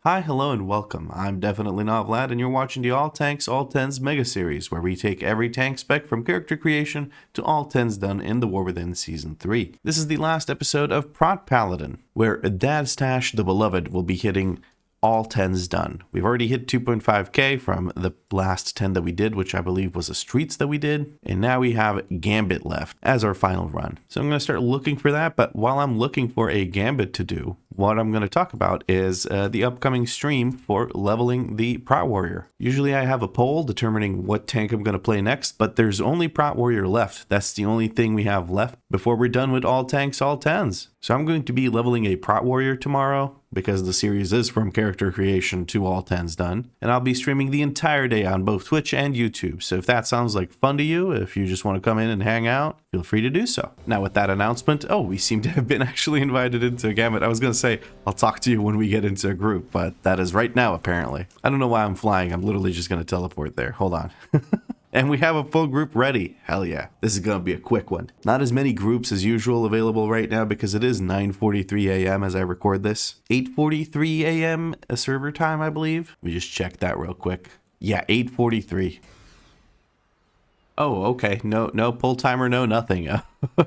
Hi, hello, and welcome. I'm definitely not Vlad, and you're watching the All Tanks, All Tens Mega Series, where we take every tank spec from character creation to all tens done in The War Within Season 3. This is the last episode of Prot Paladin, where Dadstash the Beloved will be hitting all tens done. We've already hit 2.5k from the last 10 that we did, which I believe was the streets that we did, and now we have Gambit left as our final run. So I'm going to start looking for that, but while I'm looking for a Gambit to do, what I'm going to talk about is the upcoming stream for leveling the Prot Warrior. Usually I have a poll determining what tank I'm going to play next, but there's only Prot Warrior left. That's the only thing we have left before we're done with all tanks, all tens. So I'm going to be leveling a Prot Warrior tomorrow, because the series is from character creation to all tens done, and I'll be streaming the entire day on both Twitch and YouTube. So if that sounds like fun to you, if you just want to come in and hang out, feel free to do so. Now with that announcement, we seem to have been actually invited into a Gambit. I was going to say, I'll talk to you when we get into a group, but that is right now apparently. I don't know why I'm flying. I'm literally just going to teleport there. Hold on. And we have a full group ready. Hell yeah. This is going to be a quick one. Not as many groups as usual available right now because it is 9:43 a.m. as I record this. 8:43 a.m. a server time, I believe. We just check that real quick. Yeah, 8:43. Oh, okay. No pull timer, no nothing.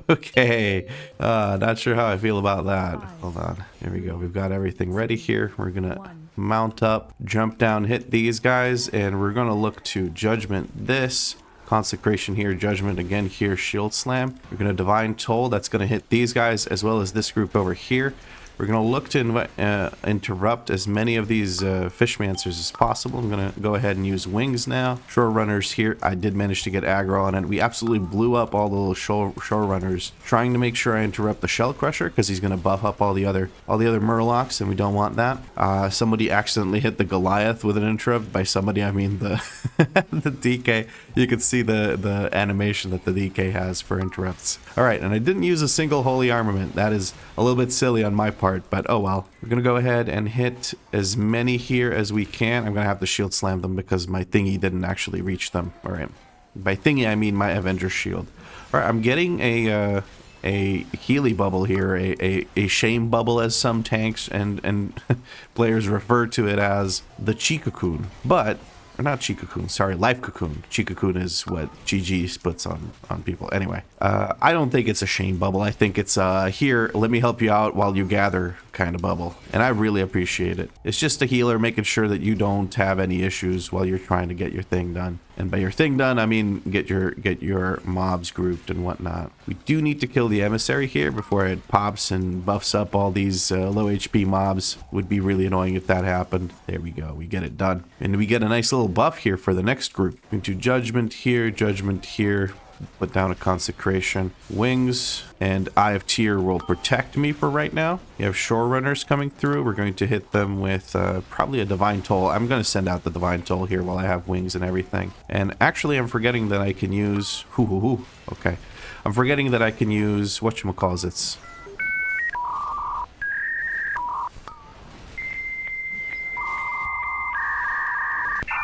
Okay. Not sure how I feel about that. Hold on. Here we go. We've got everything ready here. We're going to mount up, jump down, hit these guys, and we're going to look to Judgment this. Consecration here, Judgment again here, Shield Slam. We're going to Divine Toll. That's going to hit these guys as well as this group over here. We're going to look to interrupt as many of these Fishmancers as possible. I'm going to go ahead and use Wings now. Shore Runners here. I did manage to get aggro on it. We absolutely blew up all the little shore Runners, trying to make sure I interrupt the Shell Crusher because he's going to buff up all the other Murlocs, and we don't want that. Somebody accidentally hit the Goliath with an interrupt. By somebody, I mean the the DK. You can see the animation that the DK has for interrupts. All right, and I didn't use a single Holy Armament. That is a little bit silly on my part, but oh well. We're gonna go ahead and hit as many here as we can. I'm gonna have to shield slam them because my thingy didn't actually reach them. All right, by thingy I mean my Avenger shield. All right, I'm getting a Healy bubble here, a shame bubble as some tanks and players refer to it as the Chi Cocoon, but or not Chi Cocoon, sorry, Life Cocoon. Chi Cocoon is what GG puts on people. Anyway, I don't think it's a shame bubble. I think it's here, let me help you out while you gather kind of bubble. And I really appreciate it. It's just a healer making sure that you don't have any issues while you're trying to get your thing done. And by your thing done, I mean get your mobs grouped and whatnot. We do need to kill the emissary here before it pops and buffs up all these low HP mobs. Would be really annoying if that happened. There we go. We get it done. And we get a nice little buff here for the next group. Into Judgment here, put down a Consecration. Wings and Eye of Tyr will protect me for right now. We have Shore Runners coming through. We're going to hit them with probably a Divine Toll. I'm going to send out the Divine Toll here while I have Wings and everything. And actually, I'm forgetting that I can use... Okay. I'm forgetting that I can use... whatchamacallits.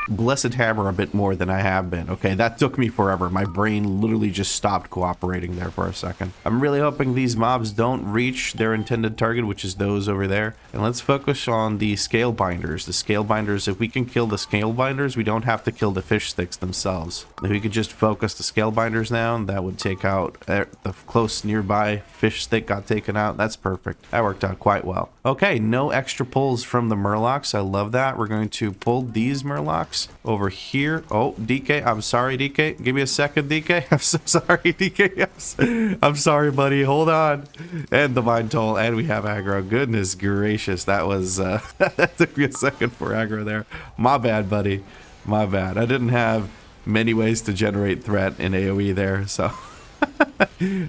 Blessed Hammer a bit more than I have been. Okay, that took me forever. My brain literally just stopped cooperating there for a second. I'm really hoping these mobs don't reach their intended target, which is those over there. And let's focus on the Scale Binders. The Scale Binders, if we can kill the Scale Binders, we don't have to kill the Fish Sticks themselves. If we could just focus the Scale Binders now, that would take out the close nearby Fish Stick got taken out. That's perfect. That worked out quite well. Okay, no extra pulls from the Murlocs. I love that. We're going to pull these Murlocs over here. Oh, DK, I'm sorry, DK. Give me a second, DK. I'm so sorry, DK. I'm sorry, buddy. Hold on. And Divine Toll, and we have aggro. Goodness gracious, that was that took me a second for aggro there. My bad, buddy. My bad. I didn't have many ways to generate threat in AoE there, so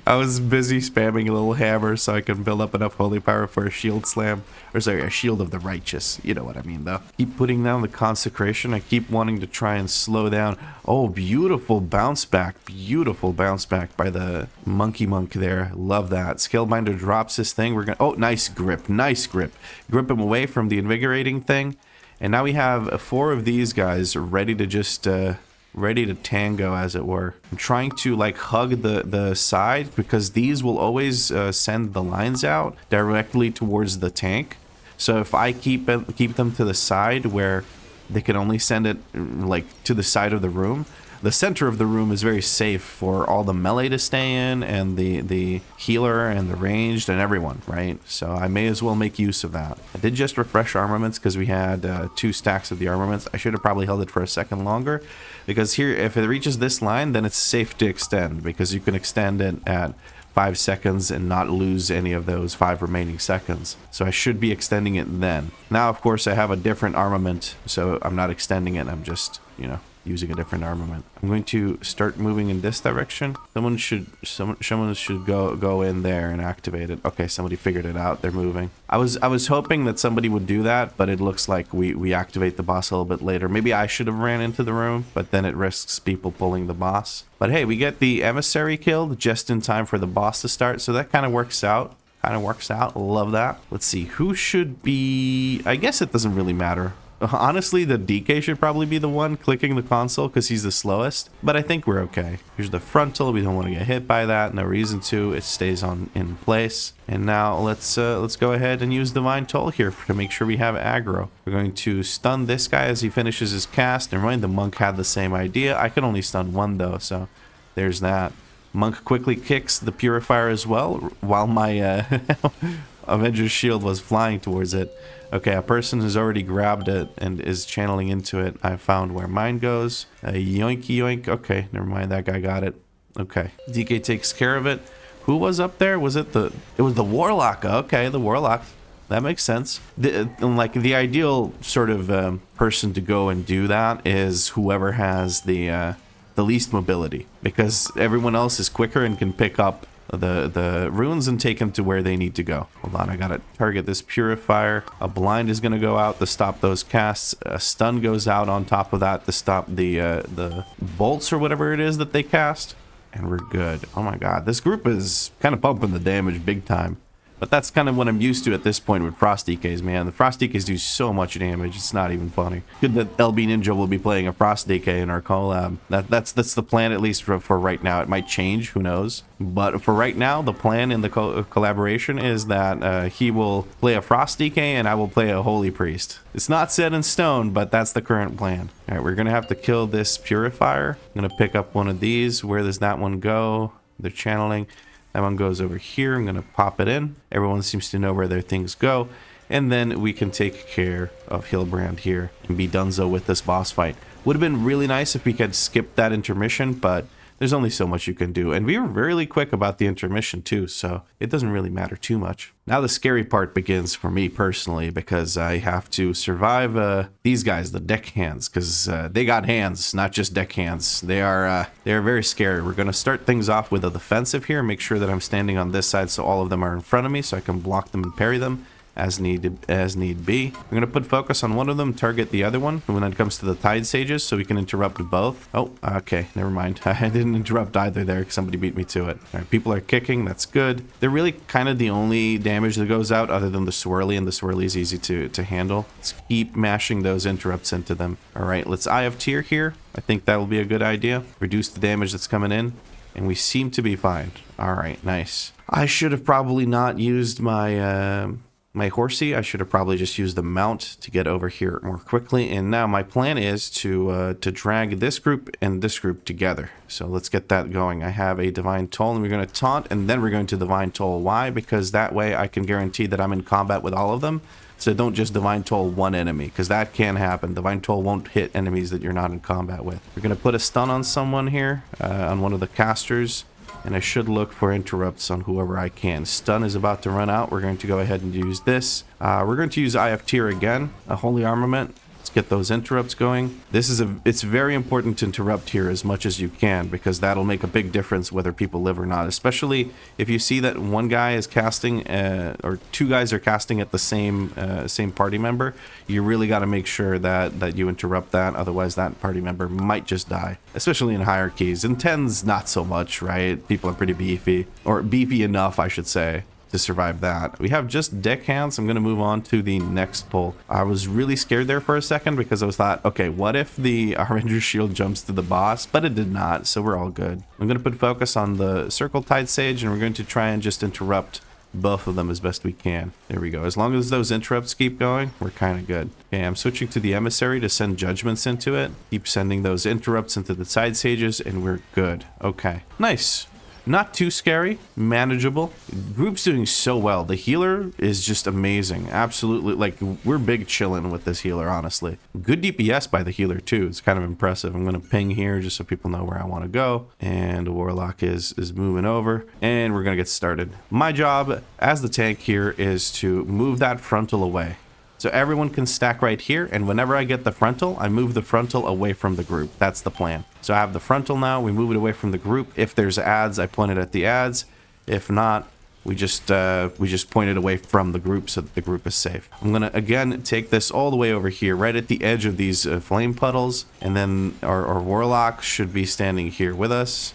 I was busy spamming a little hammer so I can build up enough holy power for a shield slam. Or sorry, a shield of the righteous. You know what I mean, though. Keep putting down the consecration. I keep wanting to try and slow down. Oh, beautiful bounce back. Beautiful bounce back by the monkey monk there. Love that. Scalebinder drops his thing. We're gonna... Oh, nice grip. Nice grip. Grip him away from the invigorating thing. And now we have 4 of these guys ready to just... ready to tango, as it were. I'm trying to like hug the side because these will always send the lines out directly towards the tank. So if I keep them to the side where they can only send it like to the side of the room, the center of the room is very safe for all the melee to stay in, and the healer and the ranged and everyone, right? So I may as well make use of that. I did just refresh armaments because we had 2 stacks of the armaments. I should have probably held it for a second longer, because here, if it reaches this line, then it's safe to extend, because you can extend it at 5 seconds and not lose any of those 5 remaining seconds. So I should be extending it then. Now, of course, I have a different armament, so I'm not extending it. I'm just, you know, using a different armament. I'm going to start moving in this direction. Someone should go in there and activate it. Okay, somebody figured it out. They're moving. I was hoping that somebody would do that, but it looks like we activate the boss a little bit later. Maybe I should have ran into the room, but then it risks people pulling the boss. But hey, we get the emissary killed just in time for the boss to start, so that kind of works out. Love that. Let's see, who should be... I guess it doesn't really matter. Honestly, the DK should probably be the one clicking the console because he's the slowest, but I think we're okay. Here's the frontal. We don't want to get hit by that. No reason to. It stays in place. And now let's go ahead and use Divine Toll here to make sure we have aggro. We're going to stun this guy as he finishes his cast. Never mind, the monk had the same idea. I can only stun one though, so there's that. Monk quickly kicks the purifier as well while my Avenger's shield was flying towards it. Okay, a person has already grabbed it and is channeling into it. I found where mine goes. Yoinky yoink. Okay, never mind. That guy got it. Okay. DK takes care of it. Who was up there? Was it the... It was the Warlock. Okay, the Warlock. That makes sense. The ideal sort of person to go and do that is whoever has the least mobility, because everyone else is quicker and can pick up the runes and take them to where they need to go. Hold on, I gotta target this purifier. A blind is gonna go out to stop those casts. A stun goes out on top of that to stop the bolts or whatever it is that they cast, and we're good. Oh my god, this group is kind of pumping the damage big time. But that's kind of what I'm used to at this point with Frost DKs, man. The Frost DKs do so much damage, it's not even funny. Good that LB Ninja will be playing a Frost DK in our collab. That's the plan, at least for right now. It might change, who knows. But for right now, the plan in the collaboration is that he will play a Frost DK and I will play a Holy Priest. It's not set in stone, but that's the current plan. All right, we're going to have to kill this Purifier. I'm going to pick up one of these. Where does that one go? They're channeling. That one goes over here. I'm going to pop it in. Everyone seems to know where their things go. And then we can take care of Hylbrande here and be donezo with this boss fight. Would have been really nice if we could skip that intermission, but there's only so much you can do. And we were really quick about the intermission too, so it doesn't really matter too much. Now the scary part begins for me personally, because I have to survive these guys, the deck hands, because they got hands, not just deck hands. They are very scary. We're going to start things off with a defensive here, make sure that I'm standing on this side so all of them are in front of me so I can block them and parry them as need be. We're going to put focus on one of them, target the other one when it comes to the Tide Sages, so we can interrupt both. Oh, okay, never mind. I didn't interrupt either there because somebody beat me to it. All right, people are kicking, that's good. They're really kind of the only damage that goes out other than the swirly, and the swirly is easy to handle. Let's keep mashing those interrupts into them. All right, let's Eye of Tyr here. I think that will be a good idea. Reduce the damage that's coming in, and we seem to be fine. All right, nice. I should have probably not used my horsey. I should have probably just used the mount to get over here more quickly. And now my plan is to drag this group and this group together. So let's get that going. I have a Divine Toll, and we're going to taunt, and then we're going to Divine Toll. Why? Because that way I can guarantee that I'm in combat with all of them. So don't just Divine Toll one enemy, because that can happen. Divine Toll won't hit enemies that you're not in combat with. We're going to put a stun on someone here, on one of the casters. And I should look for interrupts on whoever I can. Stun is about to run out. We're going to go ahead and use this. We're going to use Eye of Tyr again, a Holy Armament. Let's get those interrupts going. It's very important to interrupt here as much as you can, because that'll make a big difference whether people live or not. Especially if you see that one guy is casting, or two guys are casting at the same party member. You really got to make sure that you interrupt that. Otherwise, that party member might just die. Especially in hierarchies. In 10s, not so much, right? People are pretty beefy, or beefy enough, I should say, to survive that. We have just deck hands. I'm going to move on to the next pull. I was really scared there for a second because I was thought, okay, what if the Avenger's shield jumps to the boss? But it did not, so we're all good. I'm going to put focus on the Circle Tide Sage, and we're going to try and just interrupt both of them as best we can. There we go. As long as those interrupts keep going, we're kind of good. Okay, I'm switching to the emissary to send judgments into it. Keep sending those interrupts into the side sages, and we're good. Okay, nice. Not too scary, manageable. Group's doing so well. The healer is just amazing. Absolutely, like, we're big chilling with this healer, honestly. Good DPS by the healer, too. It's kind of impressive. I'm going to ping here just so people know where I want to go. And the Warlock is moving over. And we're going to get started. My job as the tank here is to move that frontal away. So everyone can stack right here, and whenever I get the frontal, I move the frontal away from the group. That's the plan. So I have the frontal now, we move it away from the group. If there's ads, I point it at the ads. If not, we just point it away from the group so that the group is safe. I'm gonna again take this all the way over here, right at the edge of these flame puddles, and then our Warlock should be standing here with us.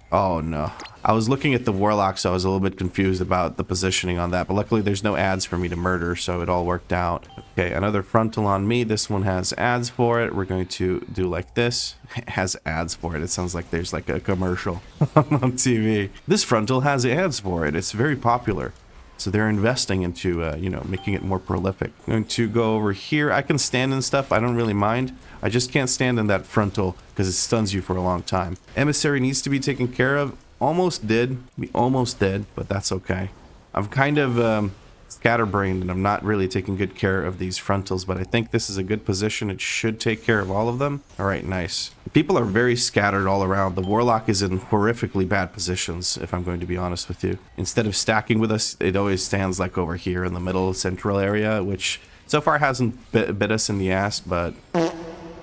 Oh no. I was looking at the Warlock, so I was a little bit confused about the positioning on that, but luckily there's no ads for me to murder, so it all worked out. Okay, another frontal on me. This one has ads for it. We're going to do like this. It has ads for it. It sounds like there's like a commercial on TV. This frontal has ads for it. It's very popular. So they're investing into, you know, making it more prolific. I'm going to go over here. I can stand in stuff. I don't really mind. I just can't stand in that frontal because it stuns you for a long time. Emissary needs to be taken care of. Almost did. We almost did, but that's okay. I'm kind of scatterbrained and I'm not really taking good care of these frontals, but I think this is a good position. It should take care of all of them. All right, nice. People are very scattered all around. The Warlock is in horrifically bad positions, if I'm going to be honest with you. Instead of stacking with us, it always stands like over here in the middle central area, which so far hasn't bit us in the ass, but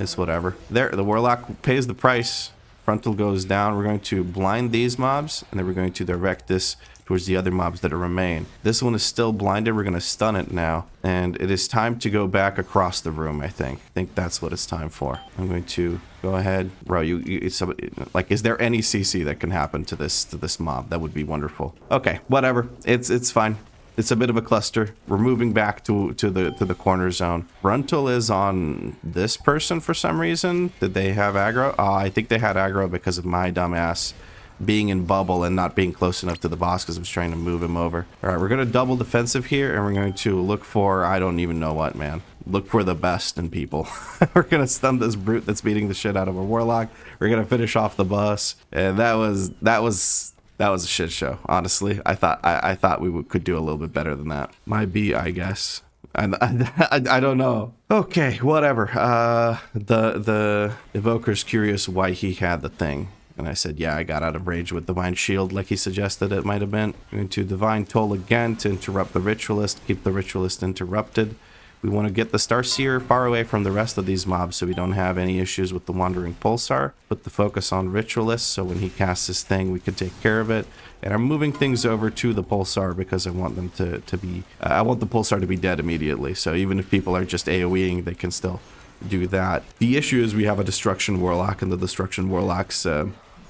it's whatever. There, the Warlock pays the price. Frontal goes down. We're going to blind these mobs, and then we're going to direct this towards the other mobs that remain. This one is still blinded. We're going to stun it now, and it is time to go back across the room, I think. I think that's what it's time for. I'm going to go ahead. Bro, it's like, is there any CC that can happen to this mob? That would be wonderful. Okay, whatever. It's fine. It's a bit of a cluster. We're moving back to the corner zone. Frontal is on this person for some reason. Did they have aggro? I think they had aggro because of my dumbass being in bubble and not being close enough to the boss because I was trying to move him over. All right, we're going to double defensive here, and we're going to look for, I don't even know what, man. Look for the best in people. We're going to stun this brute that's beating the shit out of a Warlock. We're going to finish off the boss. And that was a shit show, honestly. I thought we could do a little bit better than that. My B, I guess. I don't know. Okay, whatever. The evoker's curious why he had the thing. And I said, yeah, I got out of rage with Divine Shield like he suggested it might have been. I'm going to Divine Toll again to interrupt the Ritualist, keep the Ritualist interrupted. We want to get the Starseer far away from the rest of these mobs so we don't have any issues with the Wandering Pulsar. Put the focus on Ritualist so when he casts his thing we can take care of it. And I'm moving things over to the Pulsar because I want them to be... I want the Pulsar to be dead immediately. So even if people are just AoEing, they can still do that. The issue is we have a Destruction Warlock, and the Destruction Warlock's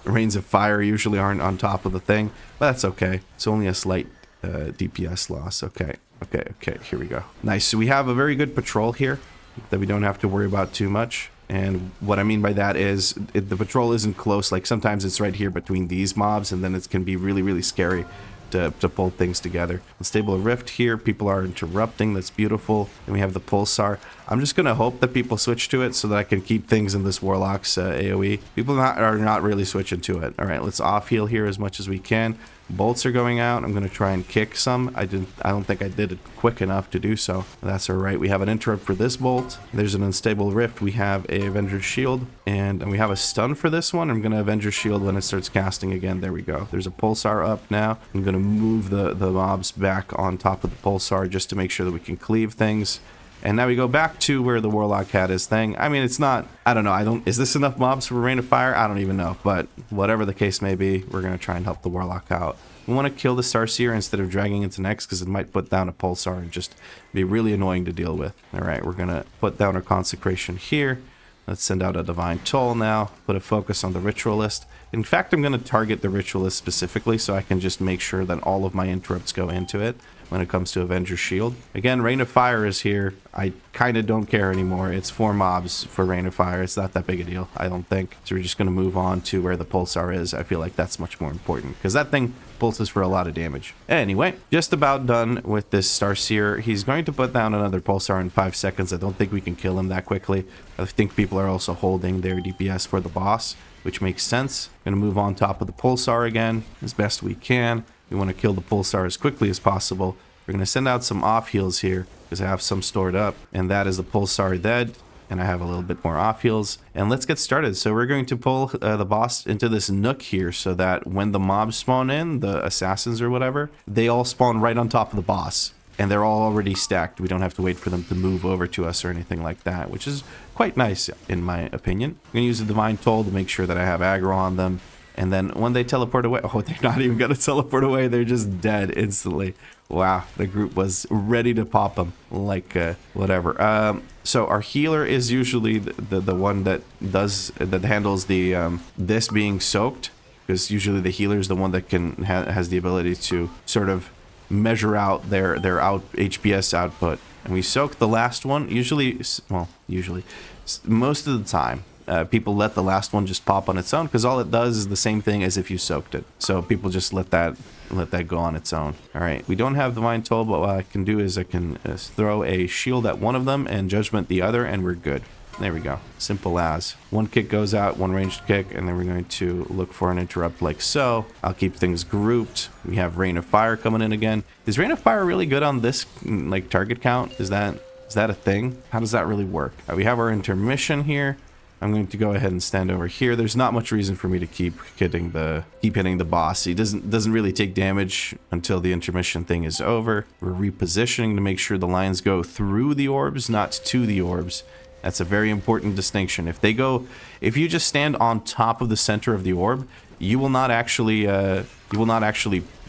Rains of Fire usually aren't on top of the thing. But that's okay. It's only a slight DPS loss. Okay. Okay, here we go. Nice. So we have a very good patrol here that we don't have to worry about too much. And what I mean by that is the patrol isn't close. Like sometimes it's right here between these mobs, and then it can be really, really scary to pull things together. Unstable Rift here. People are interrupting. That's beautiful. And we have the Pulsar. I'm just going to hope that people switch to it so that I can keep things in this Warlock's AoE. People are not really switching to it. All right, let's off heal here as much as we can. Bolts are going out. I'm going to try and kick some. I don't think I did it quick enough to do so. That's all right. We have an interrupt for this bolt. There's an unstable rift. We have a Avenger's Shield, and we have a stun for this one. I'm going to Avenger's Shield when it starts casting again. There we go. There's a Pulsar up now. I'm going to move the mobs back on top of the Pulsar just to make sure that we can cleave things. And now we go back to where the Warlock had his thing. I mean, it's not, I don't know. Is this enough mobs for Rain of Fire? I don't even know. But whatever the case may be, we're going to try and help the Warlock out. We want to kill the Starseer instead of dragging into next because it might put down a Pulsar and just be really annoying to deal with. All right, we're going to put down our Consecration here. Let's send out a Divine Toll now. Put a focus on the Ritualist. In fact, I'm going to target the Ritualist specifically so I can just make sure that all of my interrupts go into it. when it comes to Avenger's Shield. Again, Rain of Fire is here. I kind of don't care anymore. It's 4 mobs for Rain of Fire. It's not that big a deal, I don't think. So we're just going to move on to where the Pulsar is. I feel like that's much more important because that thing pulses for a lot of damage. Anyway, just about done with this Starseer. He's going to put down another Pulsar in 5 seconds. I don't think we can kill him that quickly. I think people are also holding their DPS for the boss, which makes sense. Going to move on top of the Pulsar again as best we can. We want to kill the Pulsar as quickly as possible. We're going to send out some off heals here because I have some stored up, and that is the Pulsar dead, and I have a little bit more off heals. And let's get started. So we're going to pull the boss into this nook here so that when the mobs spawn in, the assassins or whatever, they all spawn right on top of the boss. And they're all already stacked. We don't have to wait for them to move over to us or anything like that, which is quite nice in my opinion. I'm going to use the Divine Toll to make sure that I have aggro on them. And then when they teleport away, oh, they're not even going to teleport away. They're just dead instantly. Wow, the group was ready to pop them like whatever. So our healer is usually the one that handles the this being soaked, because usually the healer is the one that has the ability to sort of measure out their HPS output. And we soak the last one. Usually most of the time. People let the last one just pop on its own because all it does is the same thing as if you soaked it. So people just let that go on its own. All right, we don't have Divine Toll, but what I can do is I can throw a shield at one of them and Judgment the other, and we're good. There we go. Simple as. One kick goes out, one ranged kick, and then we're going to look for an interrupt like so. I'll keep things grouped. We have Rain of Fire coming in again. Is Rain of Fire really good on this like target count? Is that a thing? How does that really work? We have our intermission here. I'm going to go ahead and stand over here. There's not much reason for me to keep hitting the boss. He doesn't really take damage until the intermission thing is over. We're repositioning to make sure the lines go through the orbs, not to the orbs. That's a very important distinction. If you just stand on top of the center of the orb, you will not actually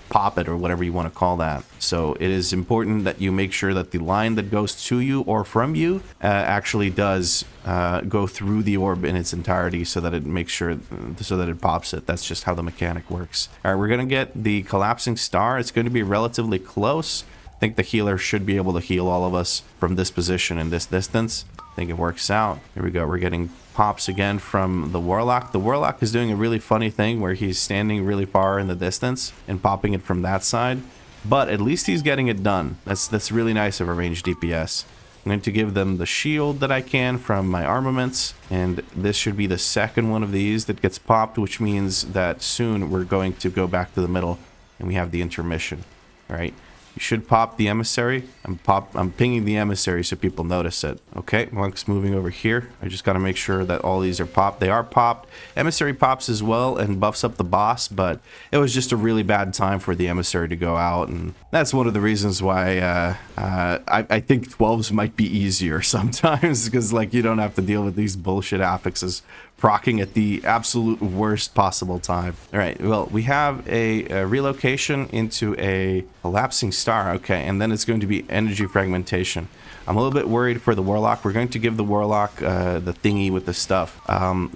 pop it, or whatever you want to call that. So it is important that you make sure that the line that goes to you or from you actually does go through the orb in its entirety, so that it pops it. That's just how the mechanic works. All right, we're gonna get the collapsing star. It's going to be relatively close. I think the healer should be able to heal all of us from this position and this distance. I think it works out. Here we go. We're getting pops again from the Warlock. The Warlock is doing a really funny thing where he's standing really far in the distance and popping it from that side. But at least he's getting it done. That's really nice of a ranged DPS. I'm going to give them the shield that I can from my armaments. And this should be the second one of these that gets popped, which means that soon we're going to go back to the middle and we have the intermission. All right. You should pop the emissary. I'm pinging the emissary so people notice it. Okay, Monk's moving over here. I just got to make sure that all these are popped. They are popped. Emissary pops as well and buffs up the boss, but it was just a really bad time for the emissary to go out, and that's one of the reasons why I think 12s might be easier sometimes, because like you don't have to deal with these bullshit affixes proccing at the absolute worst possible time. All right, well, we have a relocation into a collapsing star. Okay, and then it's going to be energy fragmentation. I'm a little bit worried for the Warlock. We're going to give the Warlock the thingy with the stuff,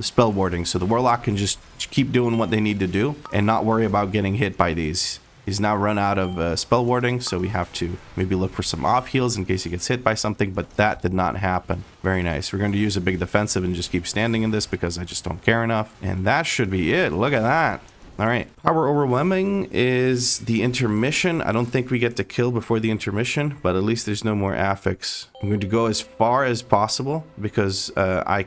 spell warding, so the Warlock can just keep doing what they need to do and not worry about getting hit by these. He's now run out of spell warding, so we have to maybe look for some off heals in case he gets hit by something, but that did not happen. Very nice. We're going to use a big defensive and just keep standing in this because I just don't care enough. And that should be it. Look at that. All right. Power overwhelming is the intermission. I don't think we get to kill before the intermission, but at least there's no more affix. I'm going to go as far as possible because I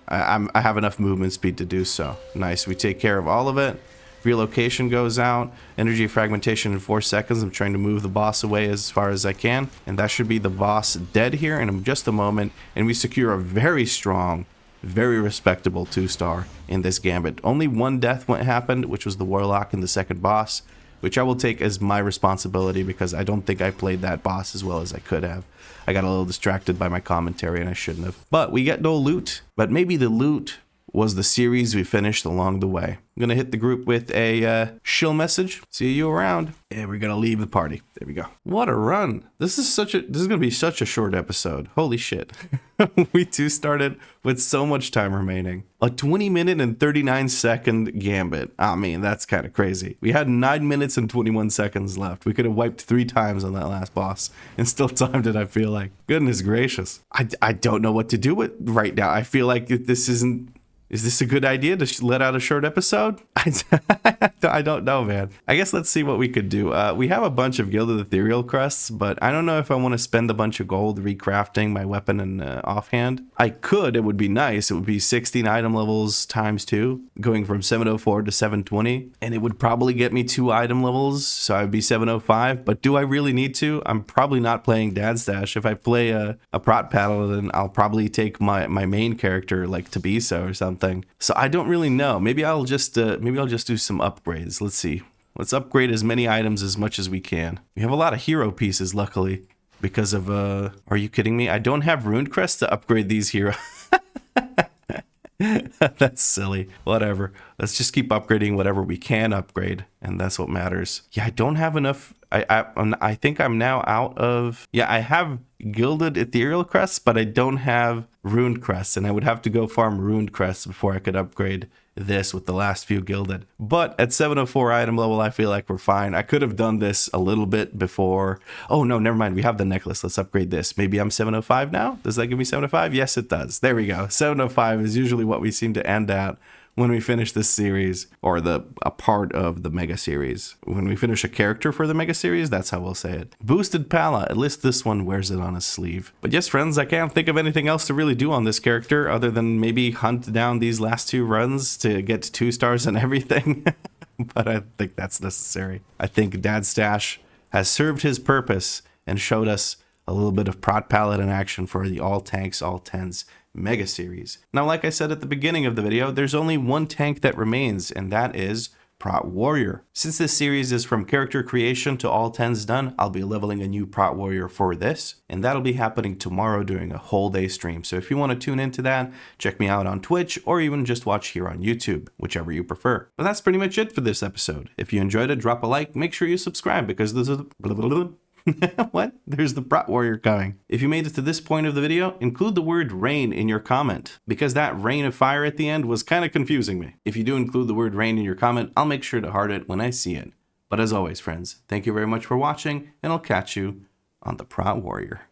have enough movement speed to do so. Nice. We take care of all of it. Relocation goes out. Energy fragmentation in 4 seconds. I'm trying to move the boss away as far as I can. And that should be the boss dead here in just a moment. And we secure a very strong, very respectable 2-star in this Gambit. Only one death happened, which was the Warlock in the second boss, which I will take as my responsibility because I don't think I played that boss as well as I could have. I got a little distracted by my commentary and I shouldn't have. But we get no loot. But maybe the loot was the series we finished along the way. I'm gonna hit the group with a shill message. See you around. And we're gonna leave the party. There we go. What a run. This is gonna be such a short episode. Holy shit. We too started with so much time remaining. A 20-minute and 39-second Gambit. I mean, that's kind of crazy. We had 9 minutes and 21 seconds left. We could have wiped 3 times on that last boss and still timed it, I feel like. Goodness gracious. I don't know what to do with right now. I feel like this isn't... Is this a good idea to let out a short episode? I don't know, man. I guess let's see what we could do. We have a bunch of Gilded Ethereal Crests, but I don't know if I want to spend a bunch of gold recrafting my weapon and offhand. I could. It would be nice. It would be 16 item levels times 2, going from 704 to 720. And it would probably get me 2 item levels, so I would be 705. But do I really need to? I'm probably not playing Dad Stash. If I play a Prot Paladin, I'll probably take my main character, like Tazavesh or something. So I don't really know. Maybe I'll just do some upgrades. Let's see. Let's upgrade as many items as much as we can. We have a lot of hero pieces, luckily, because of are you kidding me? I don't have Rune Crest to upgrade these heroes. That's silly. Whatever. Let's just keep upgrading whatever we can upgrade, and that's what matters. Yeah, I don't have enough. I think I'm now out of... Yeah, I have Gilded Ethereal Crests, but I don't have Runed Crests, and I would have to go farm Runed Crests before I could upgrade this with the last few gilded. But at 704 item level, I feel like we're fine. I could have done this a little bit before. Oh, no, never mind. We have the necklace. Let's upgrade this. Maybe I'm 705 now? Does that give me 705? Yes, it does. There we go. 705 is usually what we seem to end at when we finish this series, or a part of the mega series. When we finish a character for the mega series, that's how we'll say it. Boosted Pala, at least this one wears it on his sleeve. But yes, friends, I can't think of anything else to really do on this character other than maybe hunt down these last 2 runs to get 2 stars and everything. But I don't think that's necessary. I think Dad Stash has served his purpose and showed us a little bit of Prot Paladin action for the all tanks, all 10s mega series. Now, like I said at the beginning of the video, there's only one tank that remains, and that is Prot Warrior. Since this series is from character creation to all 10s done, I'll be leveling a new Prot Warrior for this, and that'll be happening tomorrow during a whole day stream. So if you want to tune into that, check me out on Twitch, or even just watch here on YouTube, whichever you prefer. But that's pretty much it for this episode. If you enjoyed it, drop a like, make sure you subscribe, because there's a what? There's the Prot Warrior coming. If you made it to this point of the video, include the word rain in your comment, because that rain of fire at the end was kind of confusing me. If you do include the word rain in your comment, I'll make sure to heart it when I see it. But as always, friends, thank you very much for watching, and I'll catch you on the Prot Warrior.